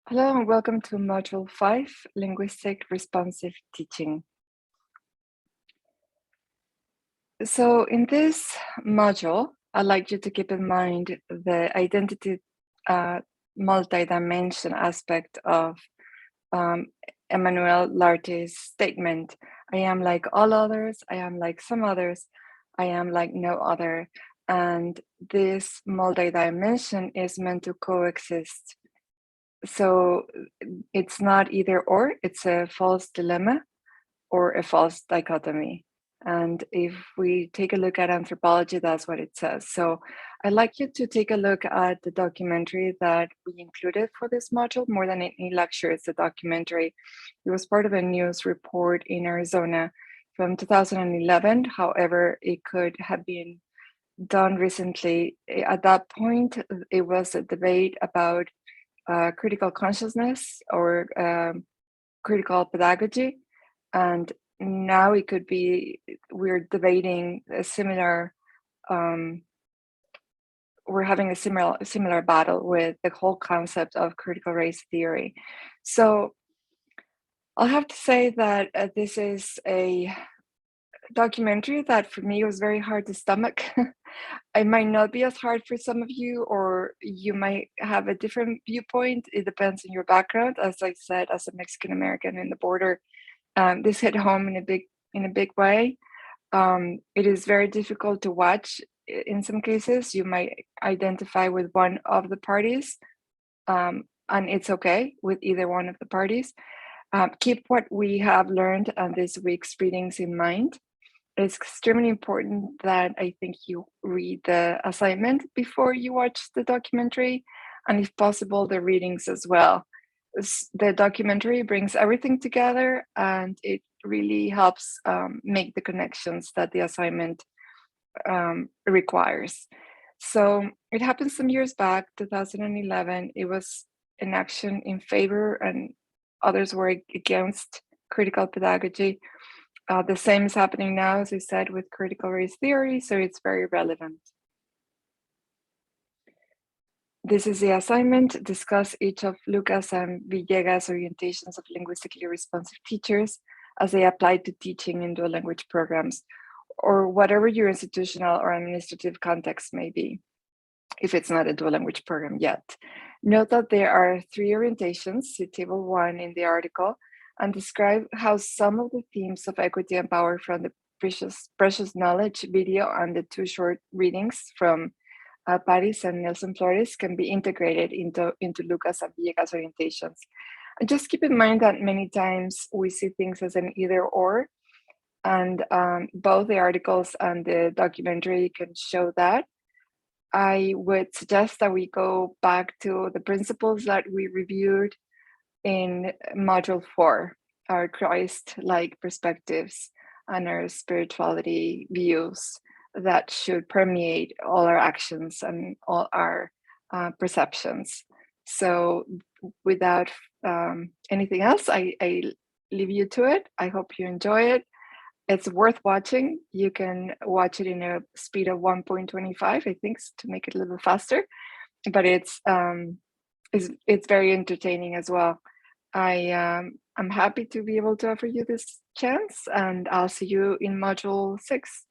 Hello and welcome to Module 5, Linguistic Responsive Teaching. So in this module, I'd like you to keep in mind the identity multi-dimension aspect of Emmanuel Larte's statement. I am like all others, I am like some others, I am like no other. And this multi-dimension is meant to coexist. So it's not either or, it's a false dilemma or a false dichotomy. And if we take a look at anthropology, that's what it says. So I'd like you to take a look at the documentary that we included for this module. More than any lecture, it's a documentary. It was part of a news report in Arizona from 2011. However, it could have been done recently. At that point, it was a debate about critical consciousness or critical pedagogy, and now it could be we're debating a similar we're having a similar battle with the whole concept of critical race theory. So I'll have to say that this is a documentary that for me was very hard to stomach. It might not be as hard for some of you, or you might have a different viewpoint. It depends on your background. As I said, as a Mexican American in the border, this hit home in a big way. It is very difficult to watch. In some cases, you might identify with one of the parties, and it's okay with either one of the parties. Keep what we have learned on this week's readings in mind. It's extremely important that I think you read the assignment before you watch the documentary, and if possible, the readings as well. The documentary brings everything together, and it really helps make the connections that the assignment requires. So it happened some years back, 2011. It was an action in favor, and others were against critical pedagogy. The same is happening now, as I said, with critical race theory, so it's very relevant. This is the assignment. Discuss each of Lucas and Villegas' orientations of linguistically responsive teachers as they apply to teaching in dual language programs, or whatever your institutional or administrative context may be, if it's not a dual language program yet. Note that there are 3 orientations, see table 1 in the article, and describe how some of the themes of equity and power from the Precious Knowledge video and the 2 short readings from Paris and Nelson Flores can be integrated into Lucas and Villegas orientations. And just keep in mind that many times we see things as an either or, and both the articles and the documentary can show that. I would suggest that we go back to the principles that we reviewed in Module 4, our Christ-like perspectives and our spirituality views that should permeate all our actions and all our perceptions. So without anything else, I leave you to it. I hope you enjoy it. It's worth watching. You can watch it in a speed of 1.25, I think, to make it a little faster. But it's very entertaining as well. I'm happy to be able to offer you this chance, and I'll see you in Module 6.